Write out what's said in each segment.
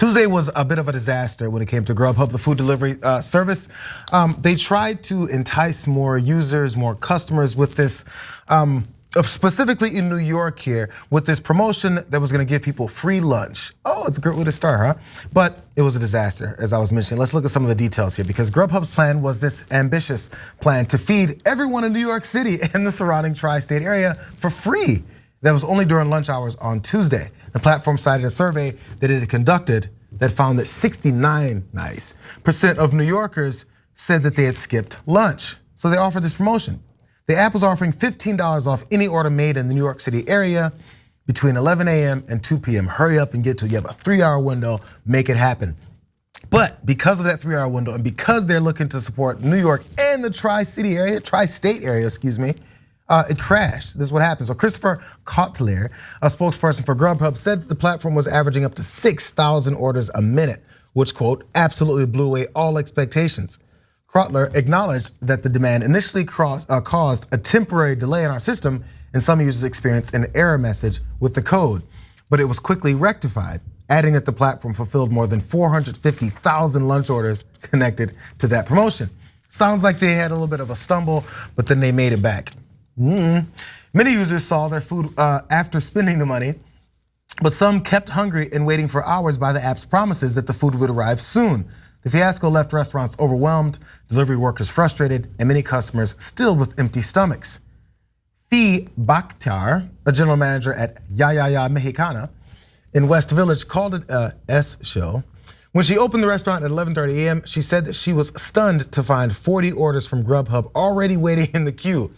Tuesday was a bit of a disaster when it came to GrubHub, the food delivery service. They tried to entice more users, more customers with this, specifically in New York here, with this promotion that was gonna give people free lunch. Oh, it's a great way to start, huh? But it was a disaster, as I was mentioning. Let's look at some of the details here, because GrubHub's plan was this ambitious plan to feed everyone in New York City and the surrounding tri-state area for free. That was only during lunch hours on Tuesday. The platform cited a survey that it had conducted that found that 69% of New Yorkers said that they had skipped lunch. So they offered this promotion. The app was offering $15 off any order made in the New York City area between 11 a.m. and 2 p.m. Hurry up and get to it. You have a 3-hour window, make it happen. But because of that 3-hour window and because they're looking to support New York and the tri-state area, excuse me, it crashed. This is what happened. So Christopher Krautler, a spokesperson for GrubHub, said the platform was averaging up to 6,000 orders a minute, which, quote, absolutely blew away all expectations. Krautler acknowledged that the demand initially caused a temporary delay in our system, and some users experienced an error message with the code, but it was quickly rectified, adding that the platform fulfilled more than 450,000 lunch orders connected to that promotion. Sounds like they had a little bit of a stumble, but then they made it back. Many users saw their food after spending the money, but some kept hungry and waiting for hours by the app's promises that the food would arrive soon. The fiasco left restaurants overwhelmed, delivery workers frustrated, and many customers still with empty stomachs. Fi Bakhtar, a general manager at Ya Mexicana in West Village, called it a S show. When she opened the restaurant at 11:30 a.m., she said that she was stunned to find 40 orders from GrubHub already waiting in the queue.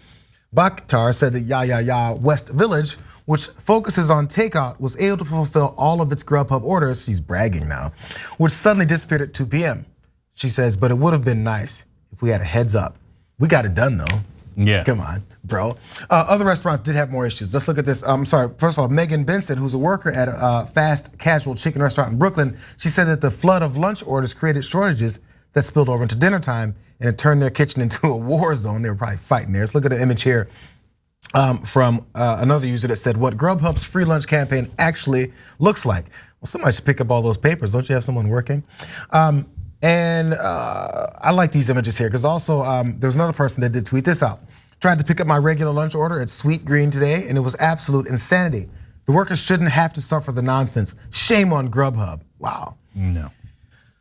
Bakhtar said that Ya West Village, which focuses on takeout, was able to fulfill all of its GrubHub orders, she's bragging now, which suddenly disappeared at 2 p.m. She says, but it would have been nice if we had a heads up. We got it done though. Yeah. Come on, bro. Other restaurants did have more issues. Let's look at this. I'm sorry, first of all, Megan Benson, who's a worker at a fast casual chicken restaurant in Brooklyn, she said that the flood of lunch orders created shortages that spilled over into dinner time, and it turned their kitchen into a war zone. They were probably fighting there. Let's look at the image here from another user that said what GrubHub's free lunch campaign actually looks like. Well, somebody should pick up all those papers. Don't you have someone working? I like these images here because also there's another person that did tweet this out. Tried to pick up my regular lunch order at Sweet Green today, and it was absolute insanity. The workers shouldn't have to suffer the nonsense. Shame on GrubHub. Wow. No.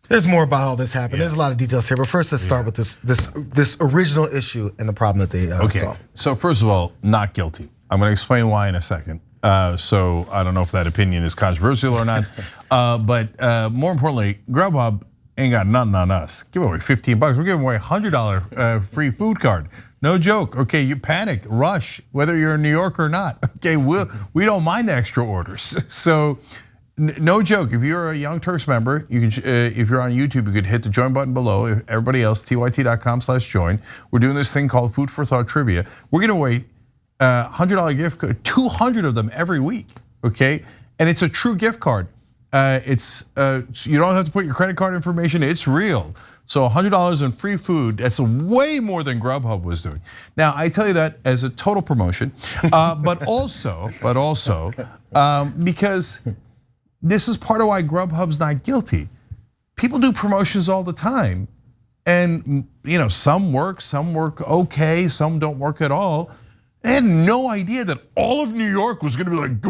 There's more about how this happened. There's a lot of details here, but first let's start with this original issue and the problem that they saw. So first of all, not guilty. I'm going to explain why in a second. So I don't know if that opinion is controversial or not, but more importantly, GrubHub ain't got nothing on us. Give away $15. We're giving away a $100 free food card. No joke. Okay, you panic, rush, whether you're in New York or not. Okay, we don't mind the extra orders. So. No joke, if you're a Young Turks member, you can, if you're on YouTube, you could hit the join button below. Everybody else, tyt.com/join. We're doing this thing called Food for Thought Trivia. We're gonna wait $100 gift card, 200 of them every week, okay? And it's a true gift card. You don't have to put your credit card information, it's real. So $100 in free food, that's way more than GrubHub was doing. Now, I tell you that as a total promotion, but also, because this is part of why GrubHub's not guilty. People do promotions all the time. And some work okay, some don't work at all. They had no idea that all of New York was gonna be like,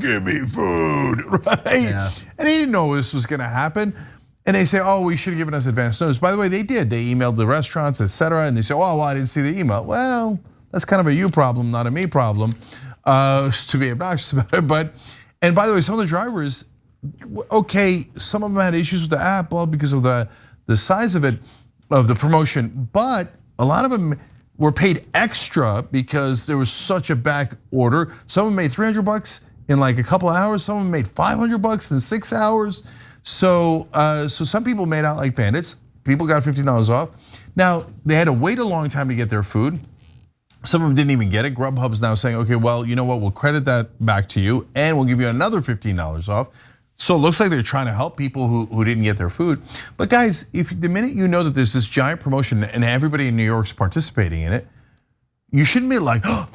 give me food, right? Yeah. And they didn't know this was gonna happen. And they say, oh, we should have given us advance notice. By the way, they did. They emailed the restaurants, etc. And they say, oh, well, I didn't see the email. Well, that's kind of a you problem, not a me problem, to be obnoxious about it. And by the way, some of the drivers, okay, some of them had issues with the app, well, because of the size of it, of the promotion, but a lot of them were paid extra because there was such a back order. Some of them made $300 in like a couple of hours. Some of them made $500 in 6 hours. So some people made out like bandits. People got $15 off. Now, they had to wait a long time to get their food. Some of them didn't even get it. GrubHub's now saying, okay, well, you know what? We'll credit that back to you and we'll give you another $15 off. So it looks like they're trying to help people who didn't get their food. But guys, if the minute you know that there's this giant promotion and everybody in New York's participating in it, you shouldn't be like, oh,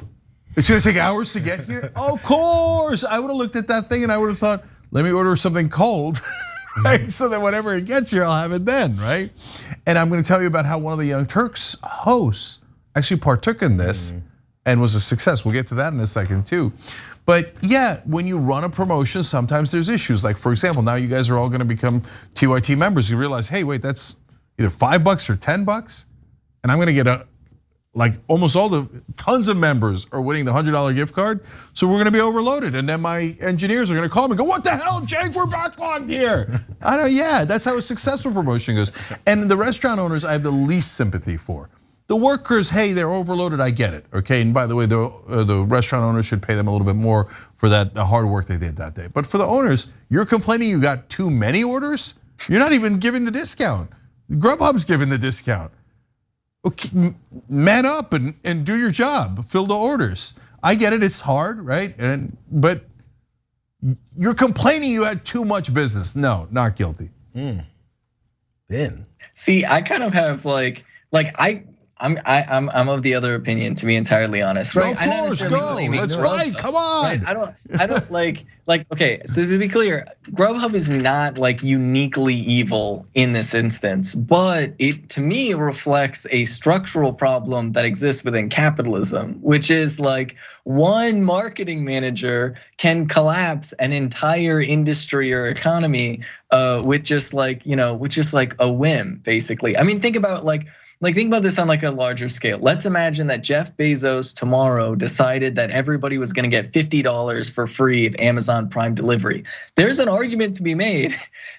it's gonna take hours to get here? Of course, I would have looked at that thing and I would have thought, let me order something cold, right? So that whenever it gets here, I'll have it then, right? And I'm gonna tell you about how one of the Young Turks hosts actually partook in this and was a success. We'll get to that in a second too. But yeah, when you run a promotion, sometimes there's issues. Like for example, now you guys are all gonna become TYT members. You realize, hey, wait, that's either $5 or $10, and I'm gonna get like almost all the tons of members are winning the $100 gift card, so we're gonna be overloaded. And then my engineers are gonna call me and go, what the hell, Jake, we're backlogged here. I know, yeah, that's how a successful promotion goes. And the restaurant owners I have the least sympathy for. The workers, hey, they're overloaded, I get it, okay? And by the way, the restaurant owners should pay them a little bit more for the hard work they did that day. But for the owners, you're complaining you got too many orders? You're not even giving the discount. GrubHub's giving the discount. Okay, man up and do your job, fill the orders. I get it, it's hard, right? But you're complaining you had too much business. No, not guilty. Ben. See, I kind of have I'm of the other opinion, to be entirely honest. Right? Of course, go. That's right. Come on. Right? I don't like. Okay, so to be clear, GrubHub is not like uniquely evil in this instance, but it to me reflects a structural problem that exists within capitalism, which is like one marketing manager can collapse an entire industry or economy with just like a whim, basically. I mean, think about think about this on like a larger scale. Let's imagine that Jeff Bezos tomorrow decided that everybody was gonna get $50 for free of Amazon Prime delivery. There's an argument to be made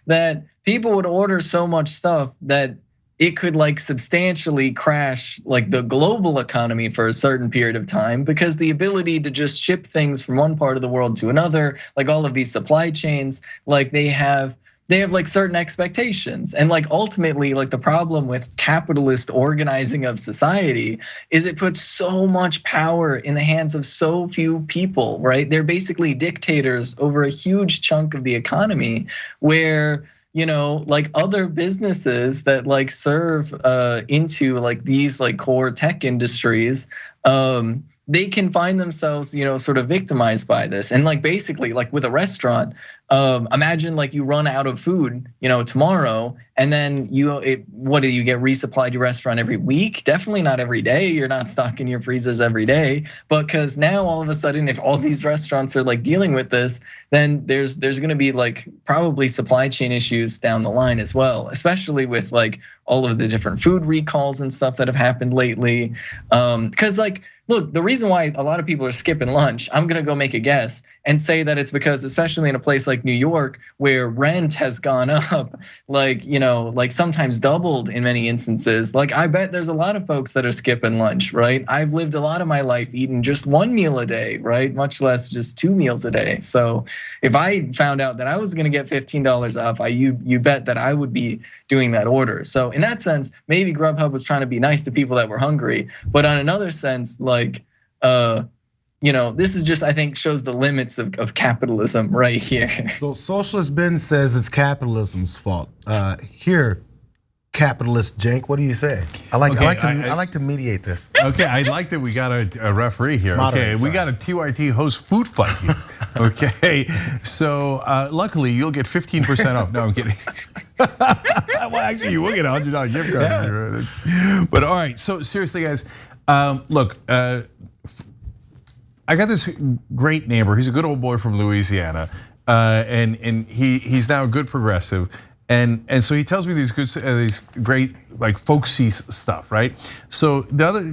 that people would order so much stuff that it could like substantially crash like the global economy for a certain period of time, because the ability to just ship things from one part of the world to another, like all of these supply chains, like they have like certain expectations. And like ultimately, like the problem with capitalist organizing of society is it puts so much power in the hands of so few people, right? They're basically dictators over a huge chunk of the economy, where like other businesses that like serve into like these like core tech industries, they can find themselves, sort of victimized by this. And like basically, like with a restaurant, imagine like you run out of food, tomorrow, and then what do you get resupplied your restaurant every week? Definitely not every day. You're not stocking your freezers every day. But because now all of a sudden, if all these restaurants are like dealing with this, then there's gonna be like probably supply chain issues down the line as well, especially with like all of the different food recalls and stuff that have happened lately. Because like, look, the reason why a lot of people are skipping lunch, I'm gonna go make a guess and say that it's because, especially in a place like New York, where rent has gone up, like sometimes doubled in many instances. Like I bet there's a lot of folks that are skipping lunch, right? I've lived a lot of my life eating just one meal a day, right? Much less just 2 meals a day. So if I found out that I was gonna get $15 off, you bet that I would be doing that order. So in that sense, maybe GrubHub was trying to be nice to people that were hungry, but on another sense, like, this is just, I think, shows the limits of capitalism right here. So Socialist Ben says it's capitalism's fault. Here, capitalist Cenk, what do you say? I like to mediate this. Okay, I like that we got a referee here. Okay, we got a TYT host food fight here. Okay, so luckily you'll get 15% off. No, I'm kidding. Well, actually, you will get a $100 gift card. Yeah. But all right, so seriously, guys, look. I got this great neighbor. He's a good old boy from Louisiana, and he's now a good progressive, and so he tells me these great like folksy stuff, right? So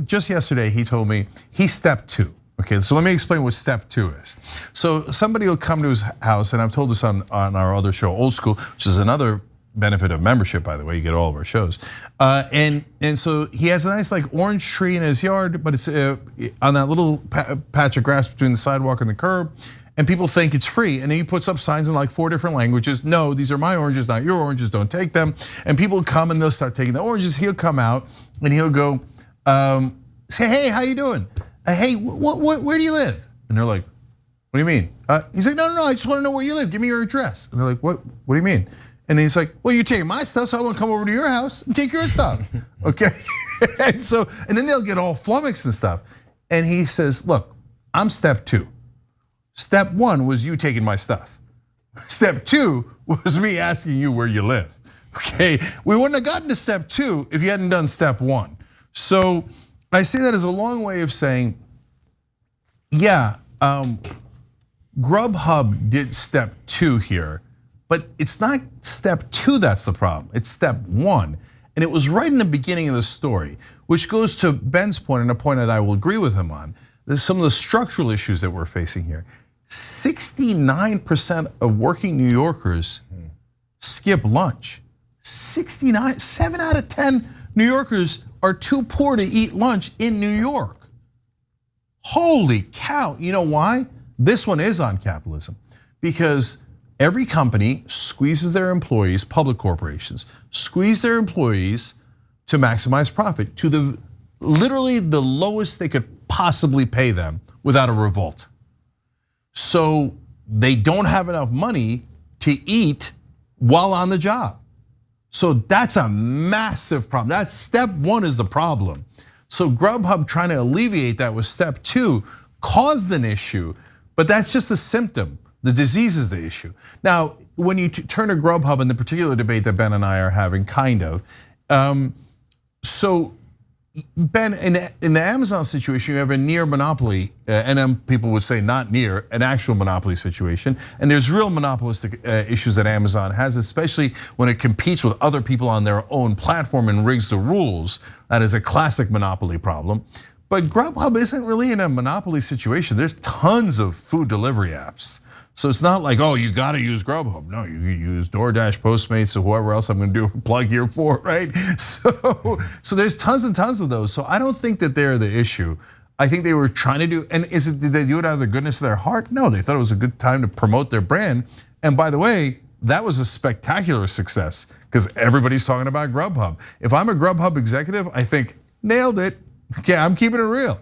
just yesterday he told me he's step 2. Okay, so let me explain what step 2 is. So somebody will come to his house, and I've told this on our other show, Old School, which is another benefit of membership, by the way. You get all of our shows, and so he has a nice like orange tree in his yard, but it's on that little patch of grass between the sidewalk and the curb, and people think it's free. And he puts up signs in like 4 different languages. No, these are my oranges, not your oranges. Don't take them. And people come and they'll start taking the oranges. He'll come out and he'll go say, "Hey, how you doing? Hey, where do you live?" And they're like, "What do you mean?" He's like, "No, I just want to know where you live. Give me your address." And they're like, "What do you mean?" And he's like, "Well, you're taking my stuff, so I want to come over to your house and take your stuff." Okay, and then they'll get all flummoxed and stuff. And he says, "Look, I'm step 2. Step 1 was you taking my stuff. Step 2 was me asking you where you live. Okay, we wouldn't have gotten to step 2 if you hadn't done step 1. So I say that as a long way of saying, yeah, GrubHub did step 2 here, but it's not step 2 that's the problem, it's step 1. And it was right in the beginning of the story, which goes to Ben's point and a point that I will agree with him on. There's some of the structural issues that we're facing here. 69% of working New Yorkers skip lunch. 69, 7 out of 10 New Yorkers are too poor to eat lunch in New York. Holy cow, you know why? This one is on capitalism, because every company squeezes their employees, public corporations, squeeze their employees to maximize profit to literally the lowest they could possibly pay them without a revolt. So they don't have enough money to eat while on the job. So that's a massive problem. That's step 1 is the problem. So GrubHub trying to alleviate that with step 2 caused an issue, but that's just a symptom. The disease is the issue. Now, when you turn to GrubHub and the particular debate that Ben and I are having, kind of, so Ben, in the Amazon situation, you have a near monopoly, and then people would say not near, an actual monopoly situation. And there's real monopolistic issues that Amazon has, especially when it competes with other people on their own platform and rigs the rules. That is a classic monopoly problem. But GrubHub isn't really in a monopoly situation. There's tons of food delivery apps. So it's not like, oh, you gotta use GrubHub. No, you use DoorDash, Postmates, or whoever else I'm gonna do a plug here for, right? So there's tons and tons of those. So I don't think that they're the issue. I think they were trying to do, and did they do it out of the goodness of their heart? No, they thought it was a good time to promote their brand. And by the way, that was a spectacular success because everybody's talking about GrubHub. If I'm a GrubHub executive, I think, nailed it. Okay, I'm keeping it real.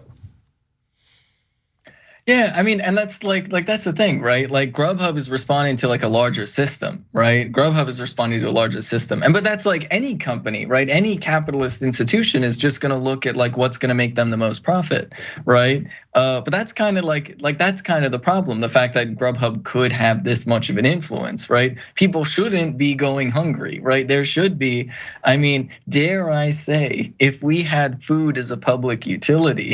Yeah, I mean, and that's that's the thing, right? Like GrubHub is responding to like a larger system, right? GrubHub is responding to a larger system, but that's like any company, right? Any capitalist institution is just going to look at like what's going to make them the most profit, right? But that's kind of like that's kind of the problem, the fact that GrubHub could have this much of an influence, right? People shouldn't be going hungry, right? There should be, I mean, dare I say, if we had food as a public utility.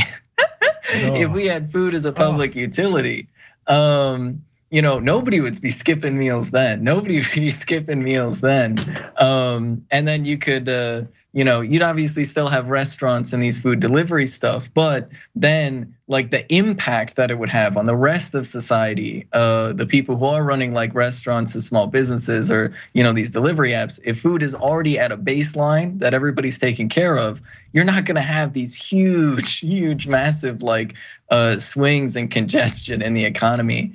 If we had food as a public utility, nobody would be skipping meals then. Nobody would be skipping meals then. And then you could, you'd obviously still have restaurants and these food delivery stuff, but then like the impact that it would have on the rest of society, the people who are running like restaurants and small businesses or these delivery apps, if food is already at a baseline that everybody's taking care of, you're not gonna have these huge, massive like swings and congestion in the economy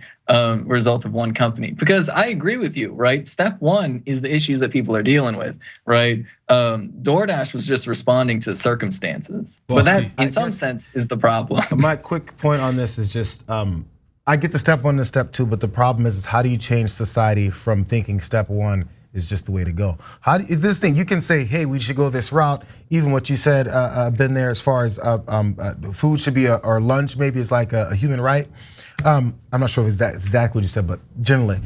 result of one company. Because I agree with you, right? Step 1 is the issues that people are dealing with, right? DoorDash was just responding to circumstances, but that in some sense is the problem. My quick point on this is just, I get the step 1 and step 2, but the problem is how do you change society from thinking step 1 is just the way to go? How do this thing, you can say, hey, we should go this route. Even what you said, been there as far as food should be, or lunch maybe is like a human right. I'm not sure if it's exactly what you said, but generally.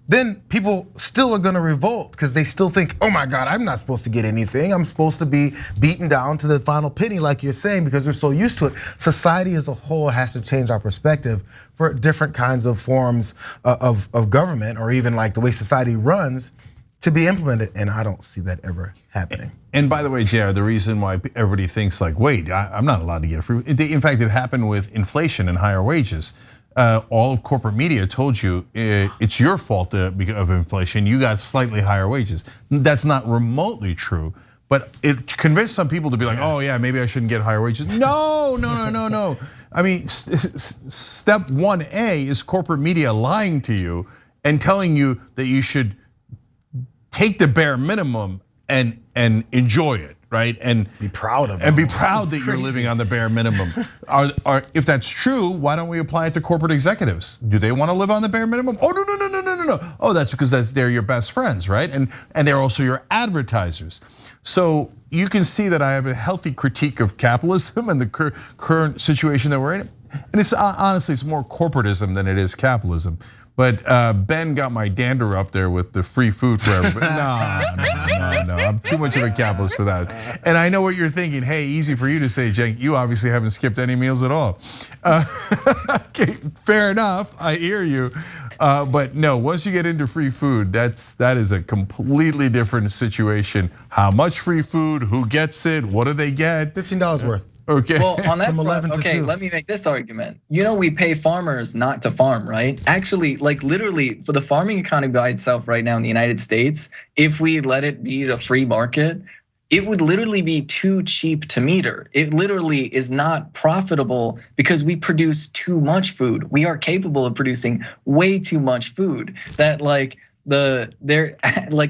Then people still are gonna revolt because they still think, oh my God, I'm not supposed to get anything. I'm supposed to be beaten down to the final penny like you're saying because they're so used to it. Society as a whole has to change our perspective for different kinds of forms of government or even like the way society runs to be implemented, and I don't see that ever happening. And by the way, JR, the reason why everybody thinks like, wait, I'm not allowed to get free. In fact, it happened with inflation and higher wages. All of corporate media told you it's your fault of inflation. You got slightly higher wages. That's not remotely true, but it convinced some people to be like, oh yeah, maybe I shouldn't get higher wages. No. I mean, step 1A is corporate media lying to you and telling you that you should take the bare minimum and enjoy it, right? And be proud of it. And be proud that you're living on the bare minimum. If that's true, why don't we apply it to corporate executives? Do they want to live on the bare minimum? Oh, no. Oh, that's because they're your best friends, right? And they're also your advertisers. So you can see that I have a healthy critique of capitalism and the current situation that we're in. And it's honestly, it's more corporatism than it is capitalism. But Ben got my dander up there with the free food for everybody. No, I'm too much of a capitalist for that. And I know what you're thinking. Hey, easy for you to say, Cenk. You obviously haven't skipped any meals at all. Okay, fair enough. I hear you. But no, once you get into free food, that is a completely different situation. How much free food? Who gets it? What do they get? $15 worth. Okay. Well, on that From front, 11 to okay, 2. let me make this argument. You know, we pay farmers not to farm, right? Actually, like literally for the farming economy by itself right now in the United States, if we let it be a free market, it would literally be too cheap to meter. It literally is not profitable because we produce too much food. We are capable of producing way too much food that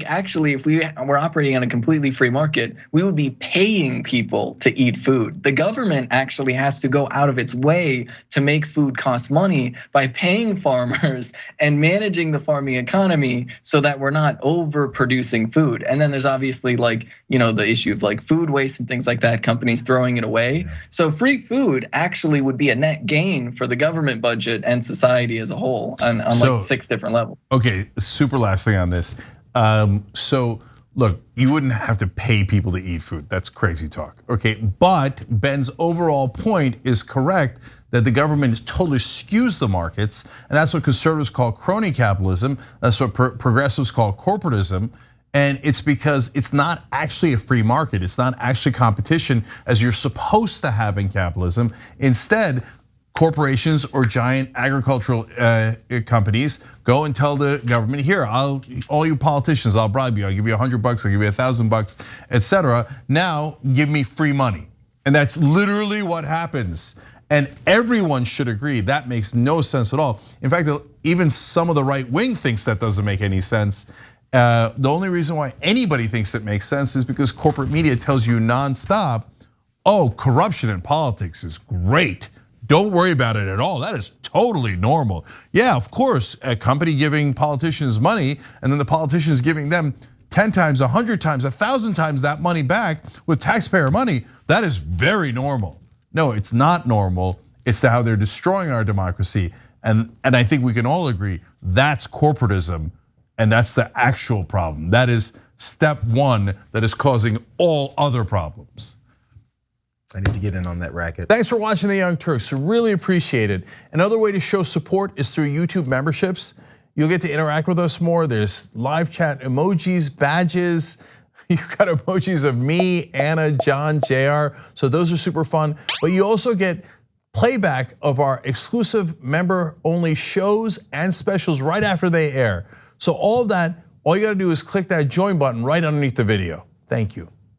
actually if we were operating on a completely free market, we would be paying people to eat food. The government actually has to go out of its way to make food cost money by paying farmers and managing the farming economy so that we're not overproducing food. And then there's obviously the issue of food waste and things like that, companies throwing it away. So free food actually would be a net gain for the government budget and society as a whole on like 6 different levels. Okay, super last thing on this. So look, you wouldn't have to pay people to eat food. That's crazy talk. Okay, but Ben's overall point is correct that the government totally skews the markets, and that's what conservatives call crony capitalism. That's what progressives call corporatism. And it's because it's not actually a free market. It's not actually competition as you're supposed to have in capitalism. Instead, corporations or giant agricultural companies go and tell the government, here, all you politicians, I'll bribe you. I'll give you $100, I'll give you $1,000, etc. Now give me free money. And that's literally what happens. And everyone should agree that makes no sense at all. In fact, even some of the right wing thinks that doesn't make any sense. The only reason why anybody thinks it makes sense is because corporate media tells you nonstop, oh, corruption in politics is great. Don't worry about it at all. That is totally normal. Yeah, of course, a company giving politicians money and then the politicians giving them 10 times, 100 times, 1,000 times that money back with taxpayer money, that is very normal. No, it's not normal. It's to how they're destroying our democracy. And I think we can all agree that's corporatism and that's the actual problem. That is step one that is causing all other problems. I need to get in on that racket. Thanks for watching The Young Turks, really appreciate it. Another way to show support is through YouTube memberships. You'll get to interact with us more. There's live chat emojis, badges. You've got emojis of me, Anna, John, JR. So those are super fun. But you also get playback of our exclusive member-only shows and specials right after they air. So all of that, all you gotta do is click that join button right underneath the video. Thank you.